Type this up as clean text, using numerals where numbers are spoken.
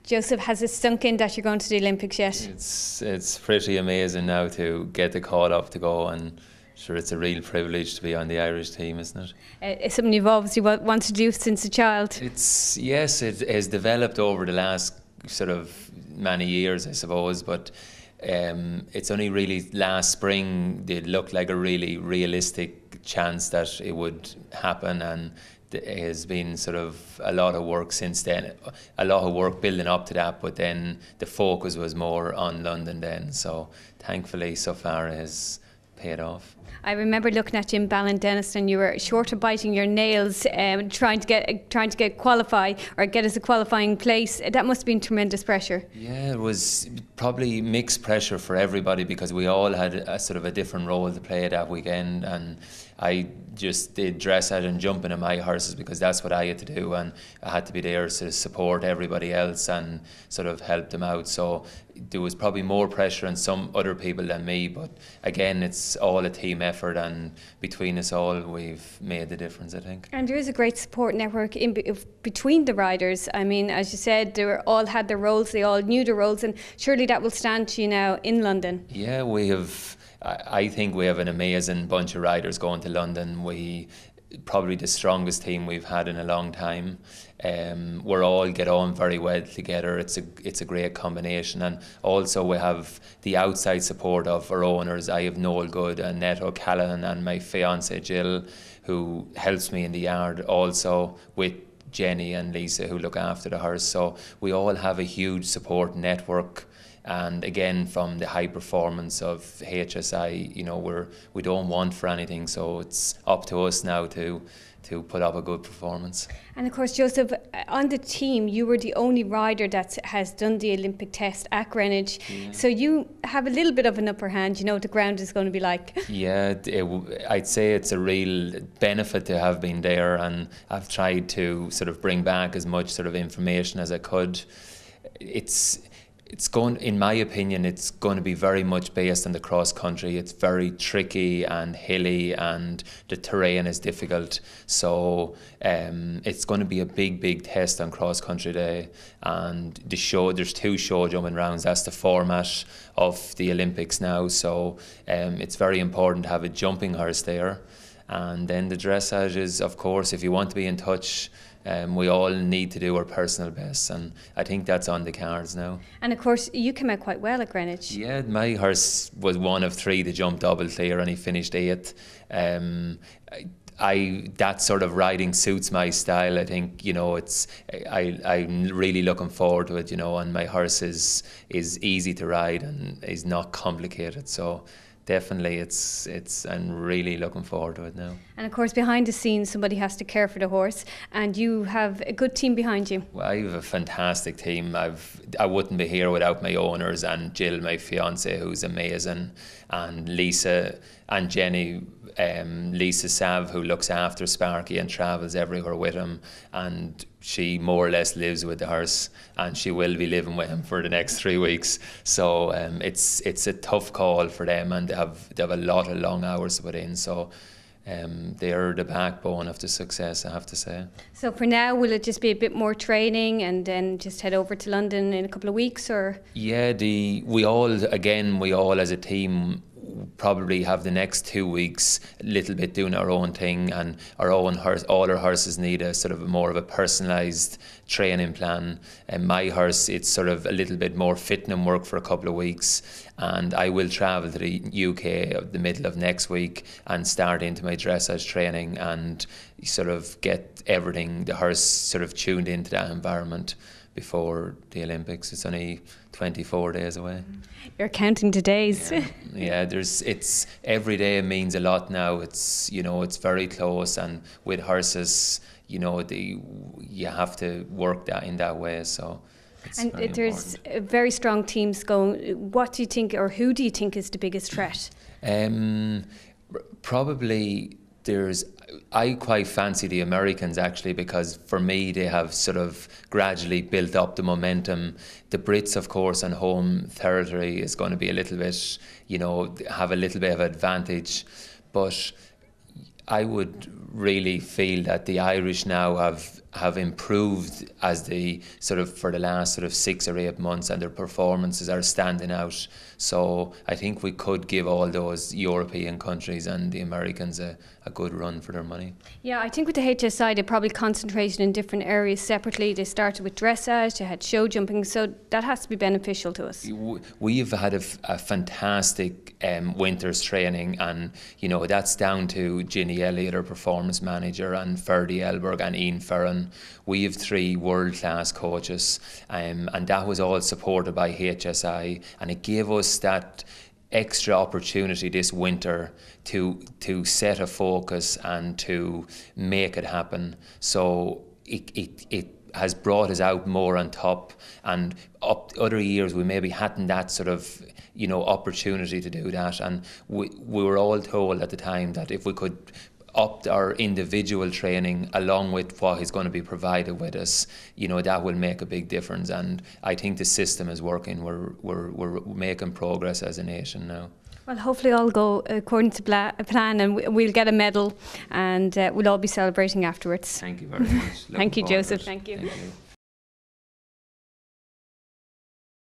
Joseph, has it sunk in that you're going to the Olympics yet? It's pretty amazing now to get the call up to go, and sure, it's a real privilege to be on the Irish team, isn't it? It's something you've obviously wanted to do since a child. Yes, it has developed over the last sort of many years, I suppose, but it's only really last spring it looked like a really realistic chance that it would happen, and it has been sort of a lot of work since then, a lot of work building up to that, but then the focus was more on London then, so thankfully so far it has paid off. I remember looking at you in Ballindenness and you were short of biting your nails, trying to get qualify or get us a qualifying place. That must have been tremendous pressure. Yeah, it was probably mixed pressure for everybody because we all had a sort of a different role to play that weekend, and I just did dressage and jumping in my horses because that's what I had to do, and I had to be there to support everybody else and sort of help them out. So there was probably more pressure on some other people than me, but again, it's all a team effort, and between us all we've made the difference, I think. And there is a great support network between the riders. I mean, as you said, they all had their roles, they all knew their roles, and surely that will stand to you now in London. Yeah, I think we have an amazing bunch of riders going to London. We probably the strongest team we've had in a long time. We're all get on very well together. It's a great combination, and also we have the outside support of our owners. I have Noel Good and Ned O'Callaghan and my fiancée Jill, who helps me in the yard, also with Jenny and Lisa, who look after the horse. So we all have a huge support network. And again, from the high performance of HSI, you know, we don't want for anything, so it's up to us now to put up a good performance. And of course, Joseph, on the team, you were the only rider that has done the Olympic test at Greenwich. Yeah. So you have a little bit of an upper hand. You know what the ground is going to be like. Yeah, I'd say it's a real benefit to have been there, and I've tried to sort of bring back as much sort of information as I could. It's going, in my opinion, it's going to be very much based on the cross country. It's very tricky and hilly, and the terrain is difficult. So it's going to be a big test on cross country day. And there's 2 show jumping rounds. That's the format of the Olympics now. So it's very important to have a jumping horse there. And then the dressage is, of course, if you want to be in touch, we all need to do our personal best, and I think that's on the cards now. And of course, you came out quite well at Greenwich. Yeah, my horse was one of 3 to jump double clear, and he finished 8th. That sort of riding suits my style. I think, you know, I'm really looking forward to it, you know, and my horse is easy to ride and is not complicated. So definitely, I'm really looking forward to it now. And of course, behind the scenes, somebody has to care for the horse, and you have a good team behind you. Well, I have a fantastic team. I wouldn't be here without my owners, and Jill, my fiancée, who's amazing, and Lisa and Jenny. Lisa Sav, who looks after Sparky and travels everywhere with him, and she more or less lives with the horse, and she will be living with him for the next 3 weeks. So it's a tough call for them, and they have a lot of long hours to put in. So they're the backbone of the success, I have to say. So for now, will it just be a bit more training and then just head over to London in a couple of weeks, or? Yeah, we all as a team probably have the next 2 weeks a little bit doing our own thing, and our own horse. All our horses need a sort of more of a personalised training plan, and my horse, it's sort of a little bit more fitting work for a couple of weeks, and I will travel to the UK the middle of next week and start into my dressage training and sort of get everything, the horse sort of tuned into that environment before the Olympics. It's only 24 days away. You're counting the days. Yeah, it's every day means a lot now. It's, you know, it's very close, and with horses, you know, you have to work that in that way. So and there's very strong teams going. What do you think, or who do you think is the biggest threat? Probably I quite fancy the Americans, actually, because for me they have sort of gradually built up the momentum. The Brits, of course, on home territory is going to be a little bit, you know, have a little bit of advantage, but I would really feel that the Irish now have improved as they sort of for the last sort of 6 or 8 months, and their performances are standing out. So I think we could give all those European countries and the Americans a good run for their money. Yeah, I think with the HSI they probably concentrated in different areas separately. They started with dressage, they had show jumping, so that has to be beneficial to us. We've had a fantastic winter's training, and you know that's down to Ginny Elliott, our performance manager, and Ferdy Elberg and Ian Ferran. We have 3 world-class coaches, and that was all supported by HSI, and it gave us that extra opportunity this winter to set a focus and to make it happen. So it has brought us out more on top, and up other years we maybe hadn't that sort of opportunity to do that, and we were all told at the time that if we could up our individual training along with what is going to be provided with us, that will make a big difference. And I think the system is working. We're making progress as a nation now. Well, hopefully all go according to plan, and we'll get a medal, and we'll all be celebrating afterwards. Thank you very much. Thank you, Joseph. Thank you. Thank you.